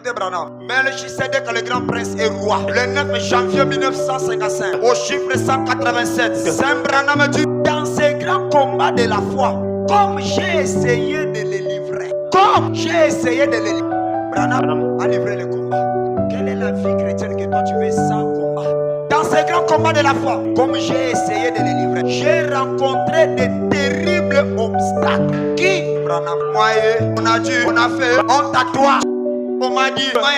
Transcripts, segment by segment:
écoutez Branham. Melchisedec, le grand prince et roi. Le 9 janvier 1955, au chiffre 187, Saint Branham dit, dans ces grands combats de la foi, comme j'ai essayé de les livrer, Branham a livré le combat. Quelle est la vie chrétienne que toi tu veux sans combat? Dans ces grands combats de la foi, comme j'ai essayé de les livrer, j'ai rencontré de terribles obstacles. Qui? Branham. Moi, on a dit, on a fait, on tatoue. On m'a dit, moi,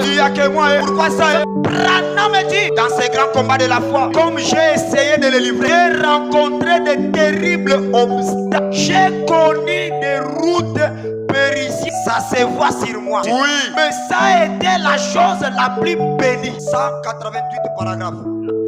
il n'y a que moi. Pourquoi ça? Branham me dit, dans ces grands combats de la foi, comme j'ai essayé de les livrer, j'ai rencontré de terribles obstacles. J'ai connu des routes périlleuses. Ça se voit sur moi. Oui. Mais ça a été la chose la plus bénie. 188 paragraphes.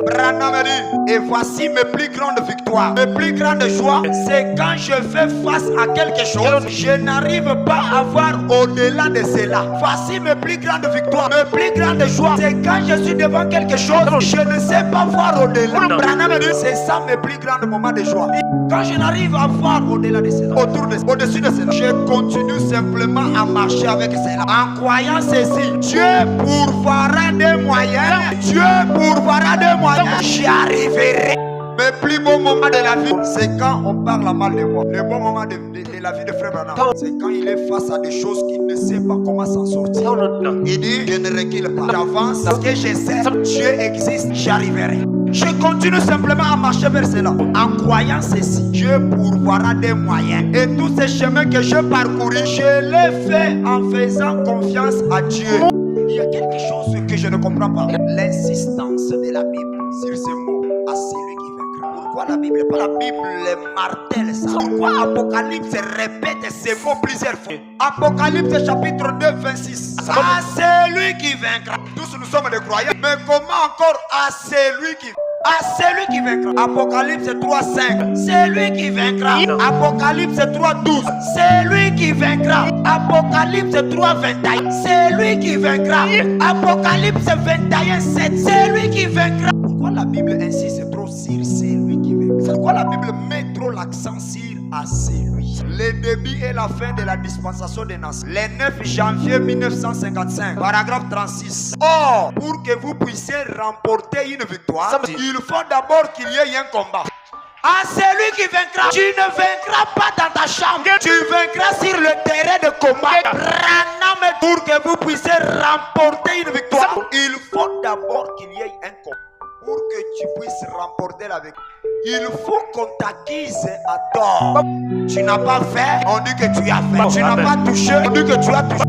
Branham dit, et voici mes plus grandes victoires, mes plus grandes joies, c'est quand je fais face à quelque chose, je n'arrive pas à voir au-delà de cela. Voici mes plus grandes victoires, mes plus grandes joies, c'est quand je suis devant quelque chose, je ne sais pas voir au-delà. Branham dit, c'est ça mes plus grands moments de joie. Quand je n'arrive à voir au-delà de cela, au-dessus de cela, je continue simplement à marcher avec cela, en croyant ceci, Dieu pourvoira des moyens, Dieu pourvoira des moyens. J'y arriverai. Mes plus beaux moments de la vie, c'est quand on parle mal de moi. Le bon moment de la vie de Frère Branham, c'est quand il est face à des choses qu'il ne sait pas comment s'en sortir. Il dit, je ne recule pas. J'avance parce que je sais, Dieu existe, j'y arriverai. Je continue simplement à marcher vers cela, en croyant ceci, Dieu pourvoira des moyens. Et tous ces chemins que je parcouris, je les fais en faisant confiance à Dieu. Il y a quelque chose que je ne comprends pas. L'insistance de la Bible sur ce mot, à celui qui vaincra. Pourquoi la Bible, pas la Bible martèle ça? Pourquoi Apocalypse répète ces mots plusieurs fois? Apocalypse chapitre 2, 26. À celui qui vaincra. Tous nous sommes des croyants. Mais comment encore à celui qui vaincra? À celui qui vaincra. Apocalypse 3.5. C'est lui qui vaincra. Apocalypse 3.12. C'est lui qui vaincra. Apocalypse 3.21. C'est lui qui vaincra. Apocalypse 21.7. C'est lui qui vaincra. Pourquoi la Bible insiste trop sur c'est lui qui vaincra? Pourquoi la Bible met trop l'accent sur à celui? Le début et la fin de la dispensation des nations. Le 9 janvier 1955, paragraphe 36. Or, pour que vous puissiez remporter une victoire, il faut d'abord qu'il y ait un combat. À celui qui vaincra, tu ne vaincras pas dans ta chambre, tu vaincras sur le terrain de combat. Branham, pour que vous puissiez remporter une victoire, il faut d'abord qu'il y ait un combat. Pour que tu puisses remporter la victoire, il faut qu'on t'acquise à tort. Tu n'as pas fait, on dit que tu as fait. Tu n'as pas touché, on dit que tu as touché.